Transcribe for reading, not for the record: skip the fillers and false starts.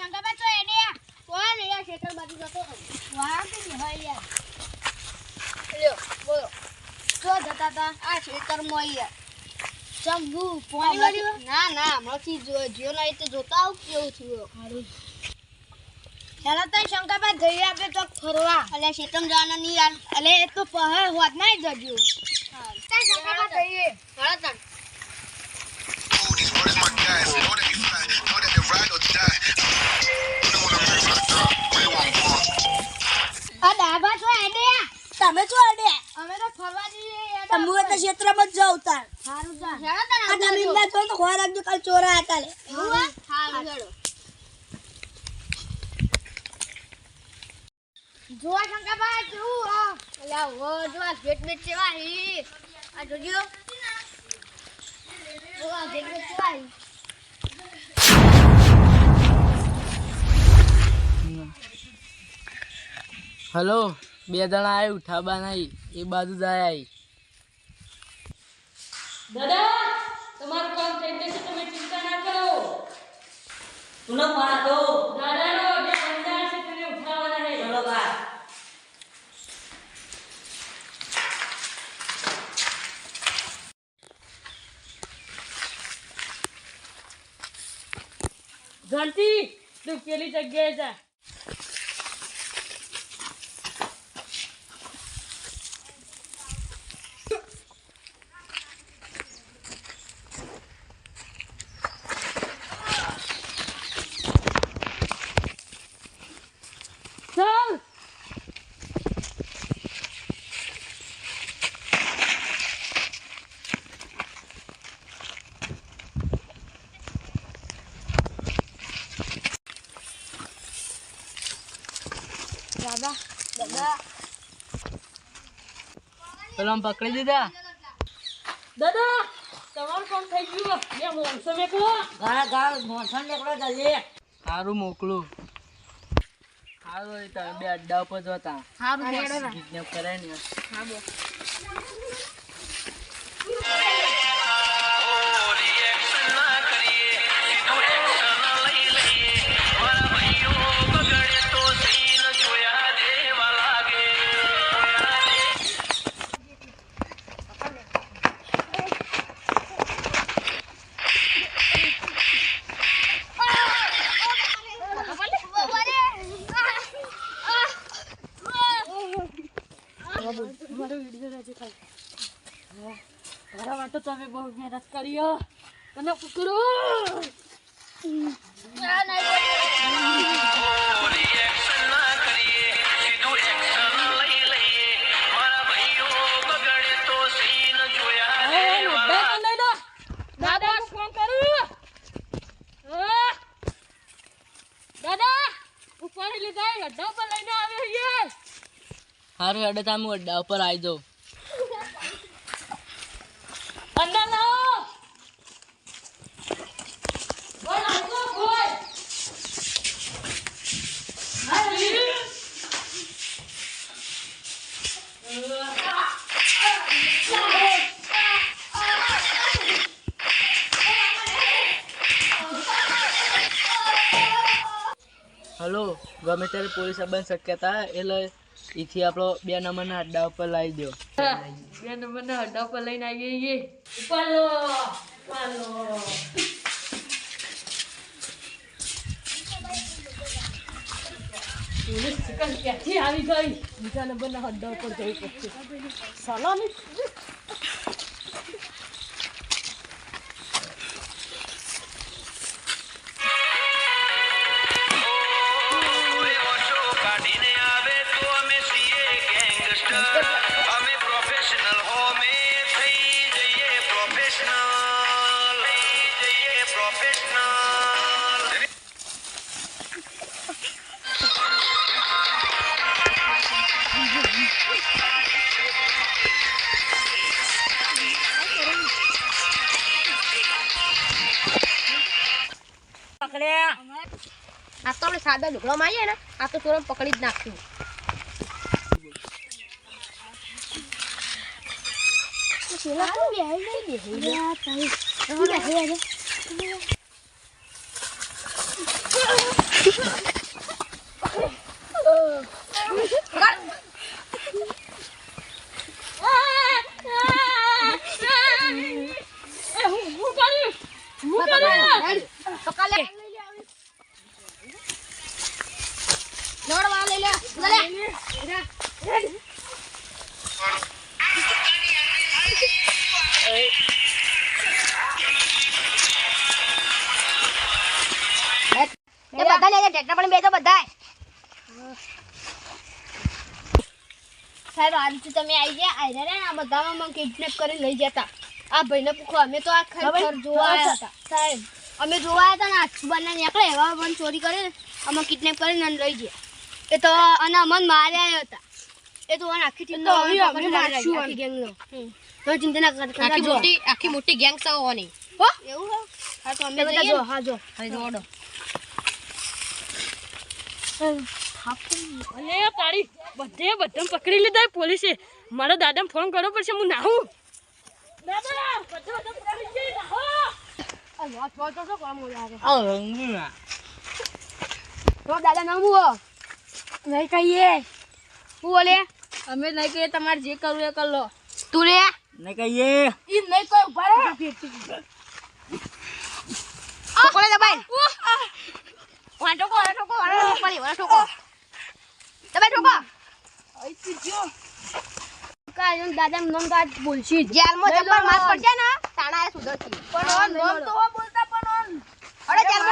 શંકરબા તો એડિયા કોણ યાર ખેતર બાજુ જતો વાહ કે હોય યાર લ્યો બોલો તો જતા તા આ ખેતરમાં યાર ચંગુ પાણી વાળ્યું ના ના હમણાંથી જીઓ ના રીતે જોતા આવું કેવું થયું સારું હેલો તો શંકરબા જઈએ આપણે તો ફરવા એટલે ખેતરમાં જવાના નહીં યાર એટલે એ તો પહે હોત ના જજો હા શંકરબા જઈએ હેલો તન આ ડાબા છો એડિયા તમે છો એડિયા અમે તો ફરવા જઈએ યાર તમે તો ક્ષેત્રમાં જ જાવ તાર સારું તા હેડો તને આ જમીનના તો ખોર રાખજો કાલ ચોરા હતા લે એવું સારું હેડો જોવા શંકરબા કેવું હા અલ્યા ઓ જોવા ગેટ બેટ કેવા હી આ જોજો જોવા ગેટ બેટ કેવા હી હલો બે જણા આવ્યું ઠાબા નહીં એ બાજુ જાય આવી દાદા તમારું કામ થઈ જશે તમે ચિંતા ના કરો સુનો પાડો દાદાનો જે અંદાજ છે તમે ઉઠાવવાના છે ચલો બા ઘંટી તું પેલી જગ્યાએ જા ચાલ દાદા દાદા પેલો આમ પકડી દીધા દાદા તમારું કામ થઈ ગયું બે મોણસો મેકલો ગાળ ગાળ મોસન નીકળો જલ્દી સારું મોકલું સારું હોય તમે બે અડ્ડા ઉપર જતા સારું હેડો ના કિડનેપ કરે ને હા બો મારા માટે તમે બહુ મહેનત કરી તને પકડો દાદા ફોન કરું દાદા ઉપાડી લીધા અડ્ડા પર લઈને આવે યાર સારું હેડે તમે અડ્ડા ઉપર આવી જાઉં અંદર લાવો બોલ આવો બોલ હલો ગમે ત્યારે પોલીસ બંધ શક્યતા એટલે એથી આપણો 2 નંબરના અડ્ડા ઉપર લાવી દો 2 નંબરના અડ્ડા પર લઈને આવીએ ઉપાડો પોલીસ ચિકન ક્યાંથી આવી ગઈ બીજા નંબરના અડ્ડા ઉપર જઈ પડશે સલામી આ તો આપણે સાદા ઢોકળામાં આવીએ ને આ તો ચોરમ પકડી જ નાખ્યું બધા લે ટ્રેક્ટર પણ બેસો બધા સાહેબ આજ તમે આવી ગયા આયરા રે આ બધામાં મને કિડનેપ કરી લઈ જતા આ ભાઈને પૂછો અમે તો આ ખરેખર જોવા આવ્યા હતા સાહેબ અમે જોવા આવ્યા હતા ને આછુબાના નીકળે એવા પણ ચોરી કરે અમે કિડનેપ કરીને લઈ ગયા એ તો અને અમને માર્યા હતા એ તો આખી ટીમ નો આખી ગેંગ નો તો ચિંતા ના કરતા આખી મોટી ગેંગ સાવવાની હો એવું હો હા તો અમે બધા જો હા જો જોડો અને તારી બધે પકડી લીધા પોલીસે મારા દાદાને ફોન કરવો પડશે હું નાહું દાદા બધે પકડી ગઈ નાહો આ વાત તો શું કામ લાગે તો દાદા નામ હું નહીં કહીએ હું બોલે અમે નહીં કહીએ તમારે જે કરવું એ કર લો તું રે નહીં કહીએ ઈ નહીં કોઈ ઉભા રહે કોલે દબાઈ વાંટો કો પડી વાંટો કો દબાઈ ઠોકો આઈ જો કાયન દાદા નોમ તો આજ બોલશી જેલમાં જબર માર પડશે ને તાણા એ સુધરતી પણ નોમ તો બોલતા પણ અરે જેલમાં